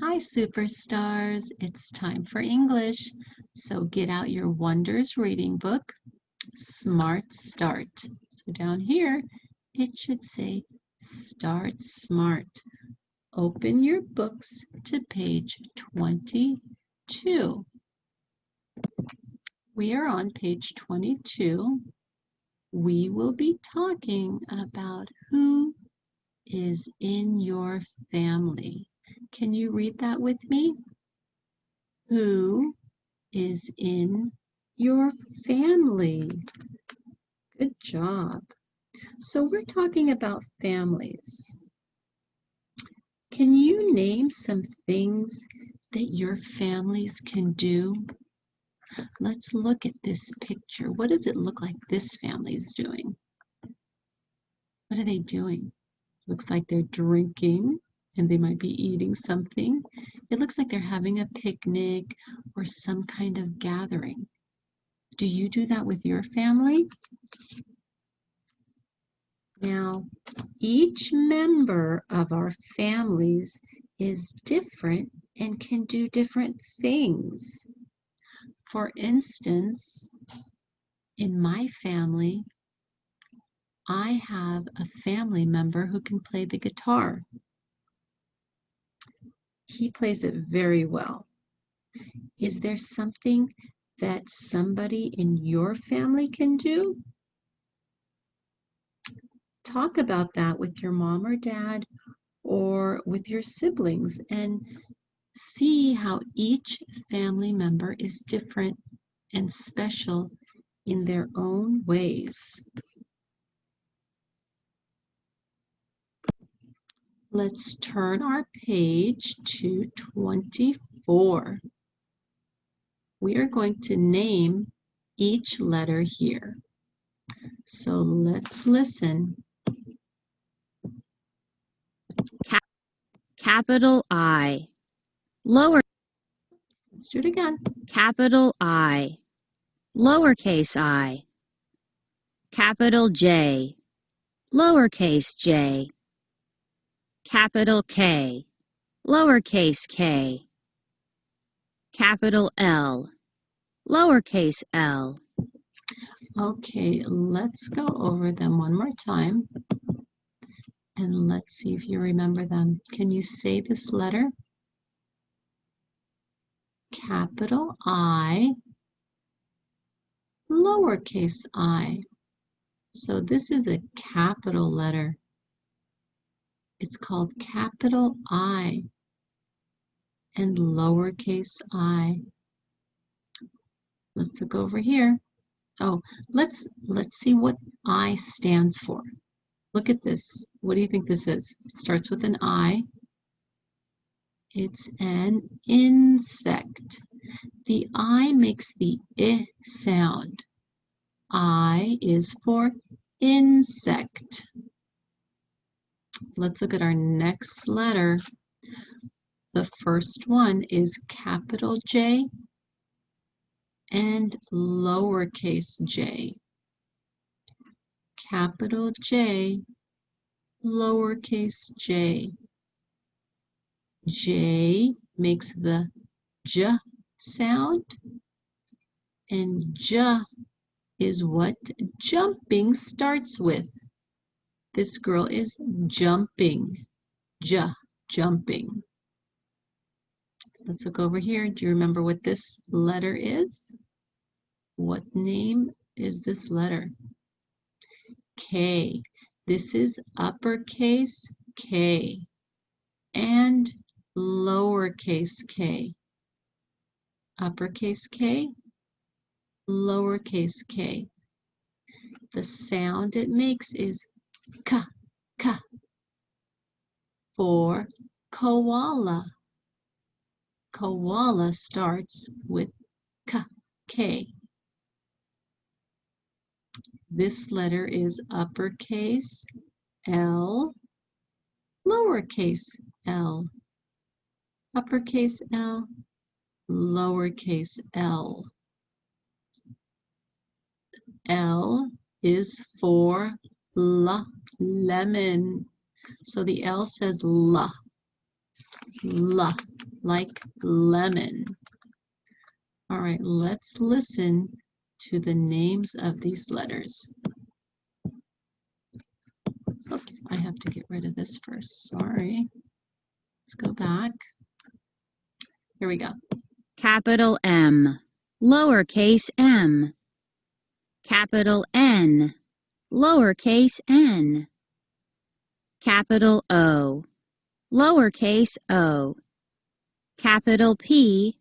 Hi, superstars. It's time for English. So get out your Wonders reading book, Smart Start. So down here, it should say Start Smart. Open your books to page 22. We are on page 22. We will be talking about who is in your family. Can you read that with me? Who is in your family? Good job. So we're talking about families. Can you name some things that your families can do? Let's look at this picture. What does it look like this family is doing? What are they doing? Looks like they're drinking and they might be eating something. It looks like they're having a picnic or some kind of gathering. Do you do that with your family? Now, each member of our families is different and can do different things. For instance, in my family, I have a family member who can play the guitar. He plays it very well. Is there something that somebody in your family can do? Talk about that with your mom or dad or with your siblings and see how each family member is different and special in their own ways. Let's turn our page to 24. We are going to name each letter here. So let's listen. Capital I. Let's do it again. Capital I. Lowercase I. Capital J. Lowercase j. Capital K. Lowercase k. Capital L. Lowercase l. Okay, let's go over them one more time. And let's see if you remember them. Can you say this letter? Capital I, lowercase I. So this is a capital letter. It's called capital I and lowercase I. Let's look over here. Oh, let's see what I stands for. Look at this. What do you think this is? It starts with an I. It's an insect. The I makes the I sound. I is for insect. Let's look at our next letter. The first one is capital J and lowercase j. Capital J, lowercase j. J makes the J sound, and J is what jumping starts with. This girl is jumping. J, jumping. Let's look over here. Do you remember what this letter is? What name is this letter? K. This is uppercase K and lowercase k. Uppercase K, lowercase k. The sound it makes is ka, ka. For koala. Koala starts with k, k. This letter is uppercase L, lowercase l. Uppercase L, lowercase l. L is for lemon. So the L says la. like lemon. All right, let's listen to the names of these letters. Oops, I have to get rid of this first. Sorry. Let's go back. Here we go. Capital M, lowercase m. Capital N, lowercase n. Capital O, lowercase o. Capital P,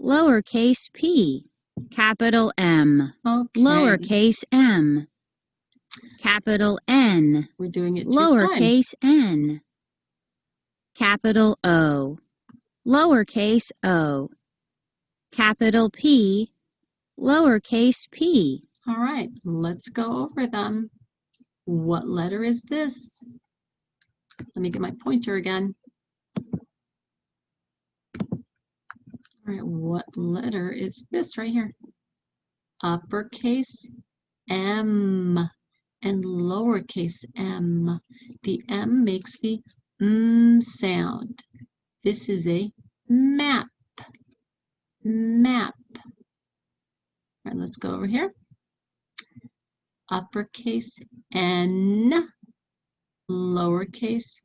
lowercase p. Capital M, Okay. lowercase m. Capital N, We're doing it 2 lowercase times. n. Capital O, lowercase o. Capital P, lowercase p. All right, let's go over them. What letter is this? Let me get my pointer again. All right, what letter is this right here? Uppercase M and lowercase m. The M makes the sound. This is a map. Map. All right, let's go over here. Uppercase N, lowercase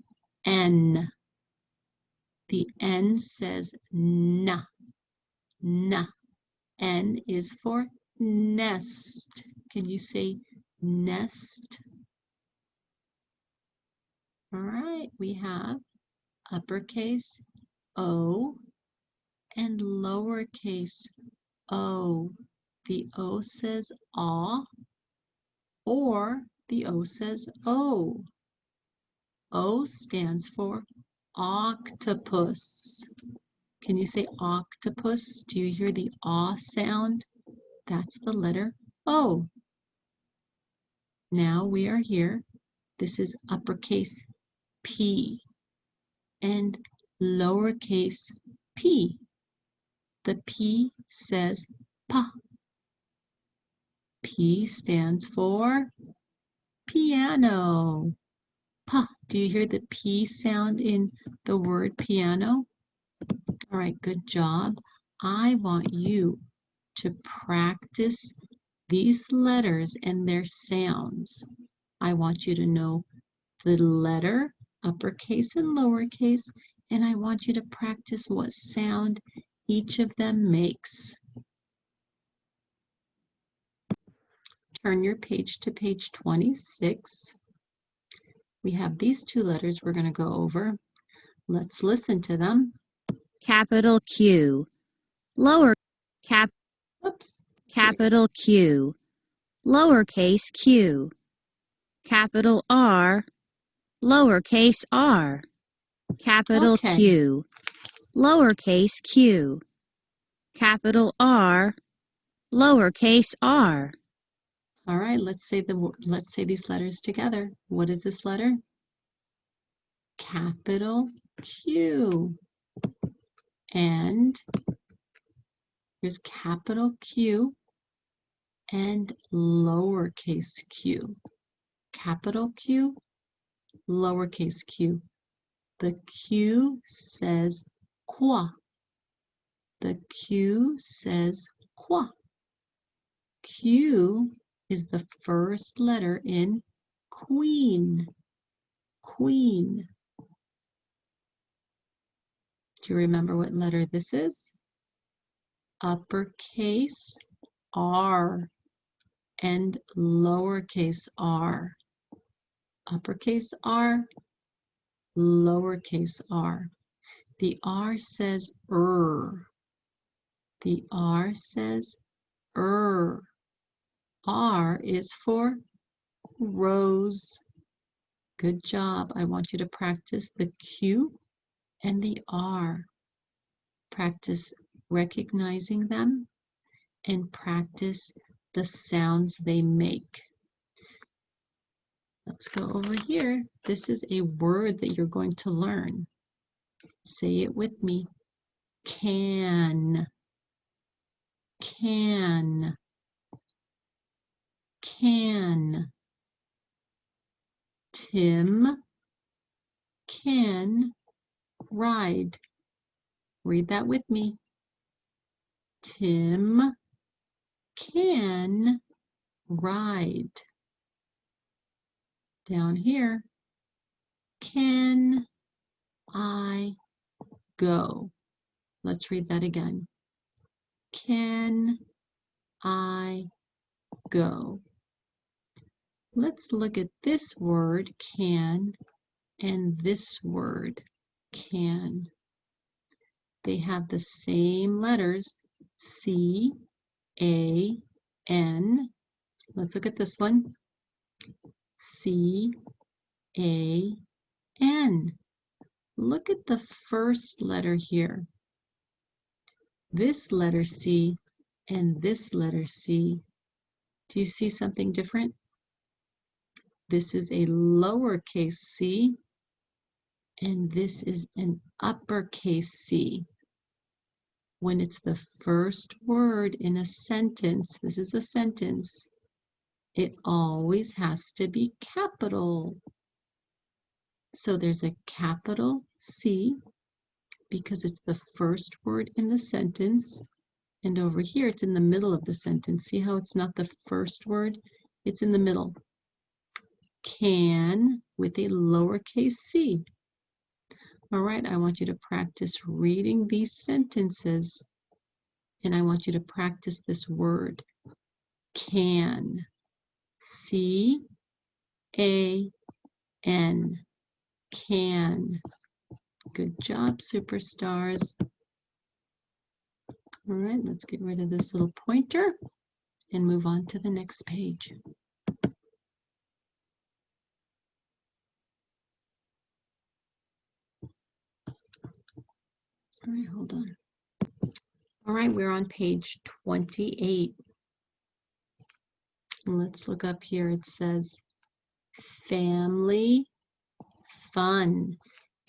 n. The N says na. Na. N is for nest. Can you say nest? All right, we have uppercase O and lowercase o. The O says aw, or the O says O. O stands for octopus. Can you say octopus? Do you hear the aw sound? That's the letter O. Now we are here. This is uppercase P and lowercase p. The P says pa. P stands for piano. Pa. Do you hear the P sound in the word piano? All right, good job. I want you to practice these letters and their sounds. I want you to know the letter, uppercase and lowercase, and I want you to practice what sound each of them makes. Turn your page to page 26. We have these 2 letters we're going to go over. Let's listen to them. Capital Q, lower cap. Oops. Capital Q, lowercase q. Capital R, lowercase r. Capital Okay. Q, lowercase q. Capital R, lowercase r. All right, let's say these letters together. What is this letter? Capital Q. And here's capital Q and lowercase q. Capital Q, lowercase q. The Q says qua. The Q says qua. Q is the first letter in queen. Queen. Do you remember what letter this is? Uppercase R and lowercase r. Uppercase R, lowercase r. The R says The R says R is for rose. Good job. I want you to practice the Q and the R. Practice recognizing them and practice the sounds they make. Let's go over here. This is a word that you're going to learn. Say it with me. Can. Can. Can. Tim can ride. Read that with me. Tim can ride. Down here, can I go? Let's read that again. Can I go? Let's look at this word, can, and this word, can. They have the same letters, C, A, N. Let's look at this one. C, A, N. Look at the first letter here. This letter C and this letter C. Do you see something different? This is a lowercase c, and this is an uppercase C. When it's the first word in a sentence, this is a sentence, it always has to be capital. So there's a capital C because it's the first word in the sentence. And over here, it's in the middle of the sentence. See how it's not the first word? It's in the middle. Can with a lowercase c. All right, I want you to practice reading these sentences. And I want you to practice this word, can. C-A-N. Can. Good job, superstars. All right, let's get rid of this little pointer and move on to the next page. All right, hold on. All right, we're on page 28. Let's look up here. It says family fun,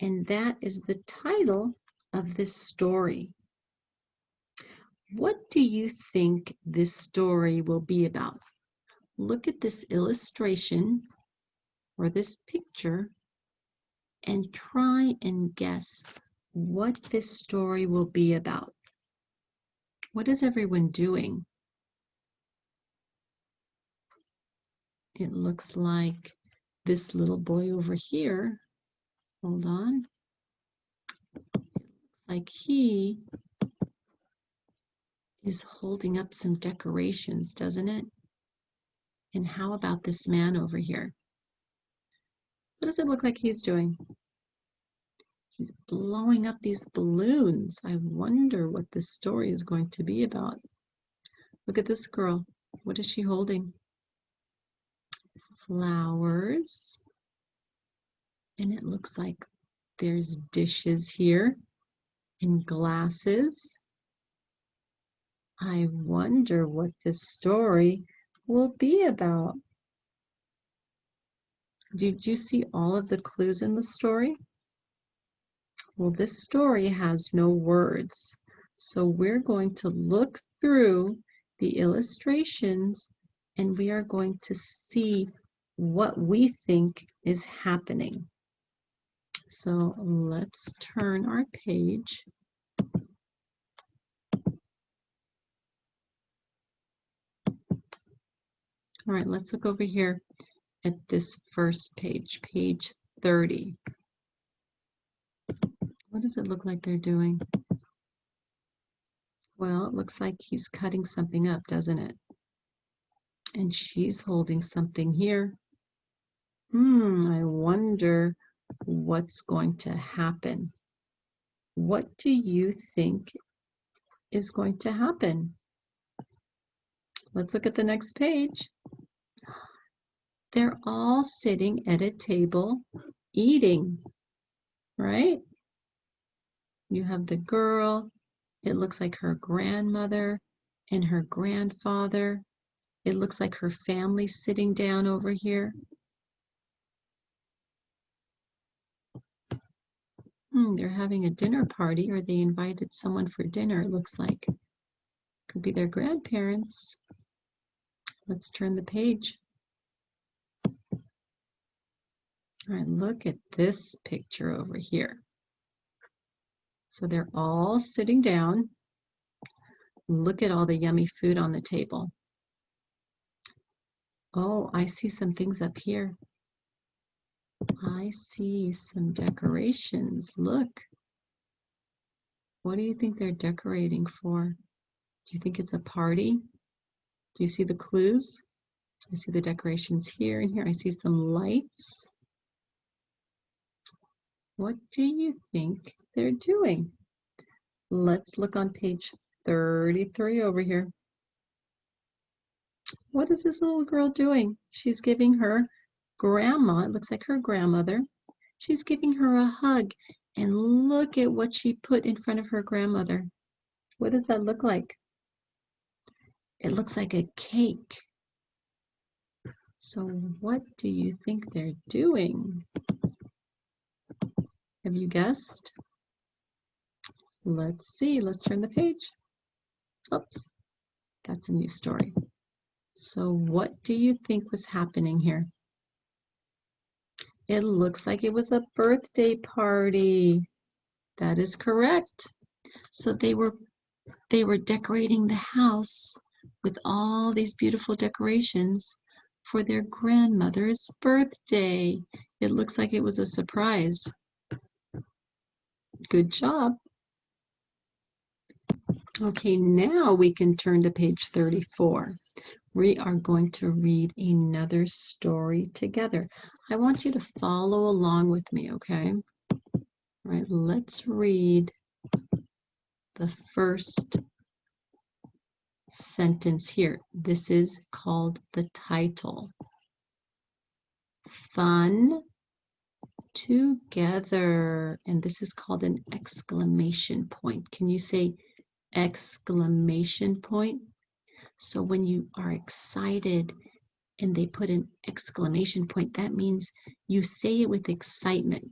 and that is the title of this story. What do you think this story will be about? Look at this illustration or this picture and try and guess what this story will be about. What is everyone doing? It looks like this little boy over here, hold on, it looks like he is holding up some decorations, doesn't it? And how about this man over here? What does it look like he's doing? He's blowing up these balloons. I wonder what this story is going to be about. Look at this girl. What is she holding? Flowers. And it looks like there's dishes here and glasses. I wonder what this story will be about. Did you see all of the clues in the story? Well, this story has no words, so we're going to look through the illustrations and we are going to see what we think is happening. So let's turn our page. All right, let's look over here at this first page, page 30. What does it look like they're doing? Well, it looks like he's cutting something up, doesn't it? And she's holding something here. I wonder what's going to happen. What do you think is going to happen? Let's look at the next page. They're all sitting at a table eating, right? You have the girl. It looks like her grandmother and her grandfather. It looks like her family sitting down over here. They're having a dinner party, or they invited someone for dinner, it looks like. Could be their grandparents. Let's turn the page. All right, look at this picture over here. So they're all sitting down. Look at all the yummy food on the table. Oh, I see some things up here. I see some decorations. Look. What do you think they're decorating for? Do you think it's a party? Do you see the clues? I see the decorations here and here. I see some lights. What do you think they're doing? Let's look on page 33 over here. What is this little girl doing? She's giving her grandma, it looks like her grandmother, she's giving her a hug. And look at what she put in front of her grandmother. What does that look like? It looks like a cake. So what do you think they're doing? Have you guessed? Let's see. Let's turn the page. Oops, that's a new story. So what do you think was happening here? It looks like it was a birthday party. That is correct. So they were decorating the house with all these beautiful decorations for their grandmother's birthday. It looks like it was a surprise. Good job. Okay, now we can turn to page 34. We are going to read another story together. I want you to follow along with me, okay? All right, let's read the first sentence here. This is called the title. Fun together. And this is called an exclamation point. Can you say exclamation point? So when you are excited and they put an exclamation point, that means you say it with excitement.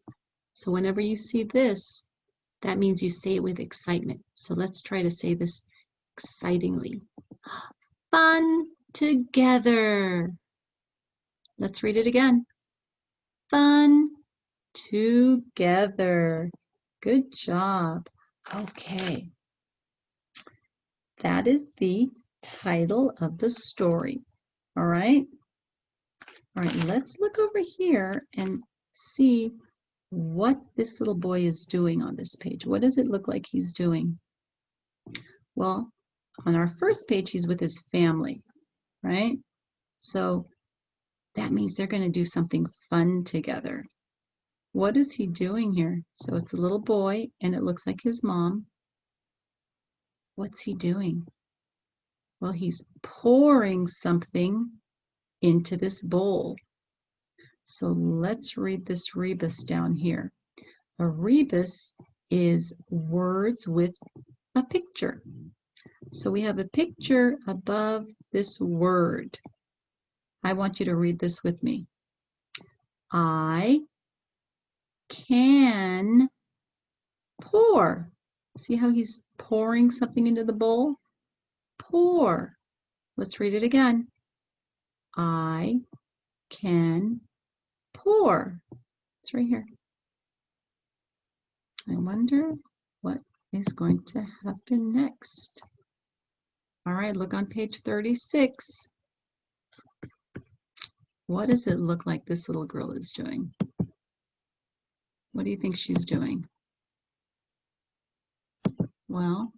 So whenever you see this, that means you say it with excitement. So let's try to say this excitingly. Fun together. Let's read it again. Fun together. Good job. Okay. That is the title of the story. All right? All right, let's look over here and see what this little boy is doing on this page. What does it look like he's doing? Well, on our first page, he's with his family, right? So that means they're going to do something fun together. What is he doing here? So it's a little boy, and it looks like his mom. What's he doing? Well, he's pouring something into this bowl. So let's read this rebus down here. A rebus is words with a picture. So we have a picture above this word. I want you to read this with me. I can pour. See how he's pouring something into the bowl? Pour. Let's read it again. I can pour. It's right here. I wonder what is going to happen next. All right, look on page 36. What does it look like this little girl is doing? What do you think she's doing? Well,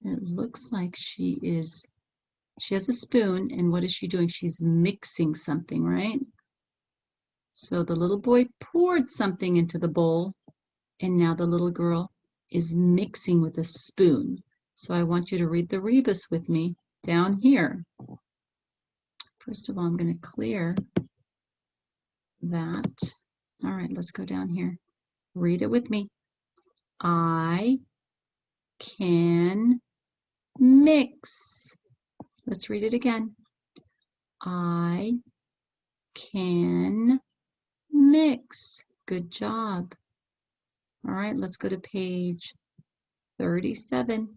it looks like she has a spoon, and what is she doing? She's mixing something, right? So the little boy poured something into the bowl, and now the little girl is mixing with a spoon. So I want you to read the rebus with me down here. First of all, I'm going to clear that. All right, let's go down here. Read it with me. I can mix. Let's read it again. I can mix. Good job. All right, let's go to page 37.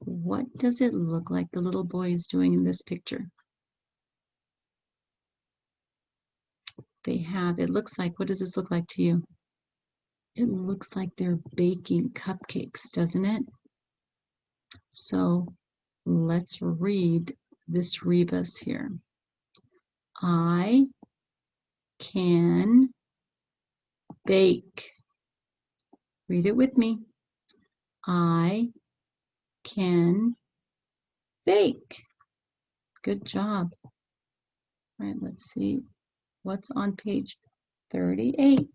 What does it look like the little boy is doing in this picture? It looks like, what does this look like to you? It looks like they're baking cupcakes, doesn't it? So let's read this rebus here. I can bake. Read it with me. I can bake. Good job. All right, let's see what's on page 38.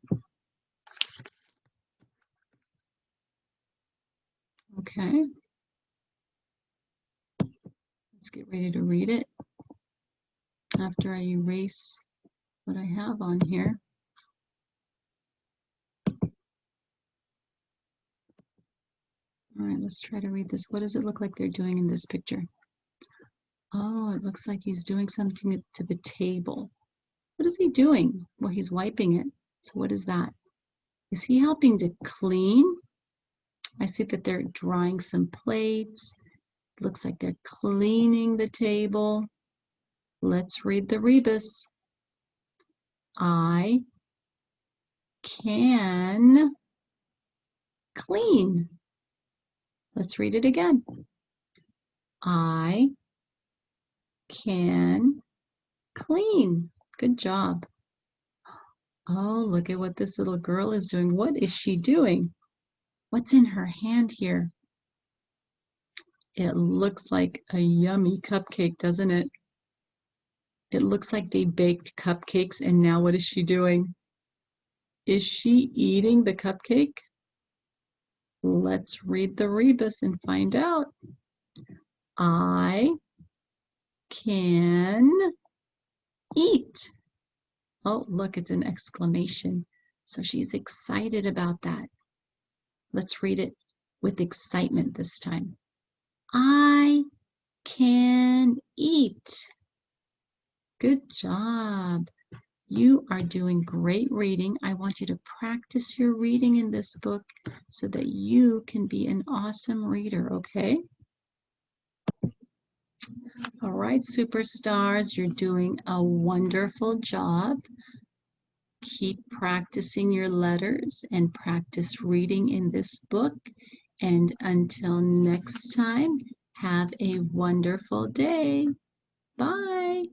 Okay. Let's get ready to read it after I erase what I have on here. All right, let's try to read this. What does it look like they're doing in this picture? Oh, it looks like he's doing something to the table. What is he doing? Well, he's wiping it. So what is that? Is he helping to clean? I see that they're drying some plates. It looks like they're cleaning the table. Let's read the rebus. I can clean. Let's read it again. I can clean. Good job. Oh, look at what this little girl is doing. What is she doing? What's in her hand here? It looks like a yummy cupcake, doesn't it? It looks like they baked cupcakes, and now what is she doing? Is she eating the cupcake? Let's read the rebus and find out. I can eat. Oh, look, it's an exclamation. So she's excited about that. Let's read it with excitement this time. I can eat. Good job. You are doing great reading. I want you to practice your reading in this book so that you can be an awesome reader, okay? All right, superstars, you're doing a wonderful job. Keep practicing your letters and practice reading in this book. And until next time, have a wonderful day. Bye.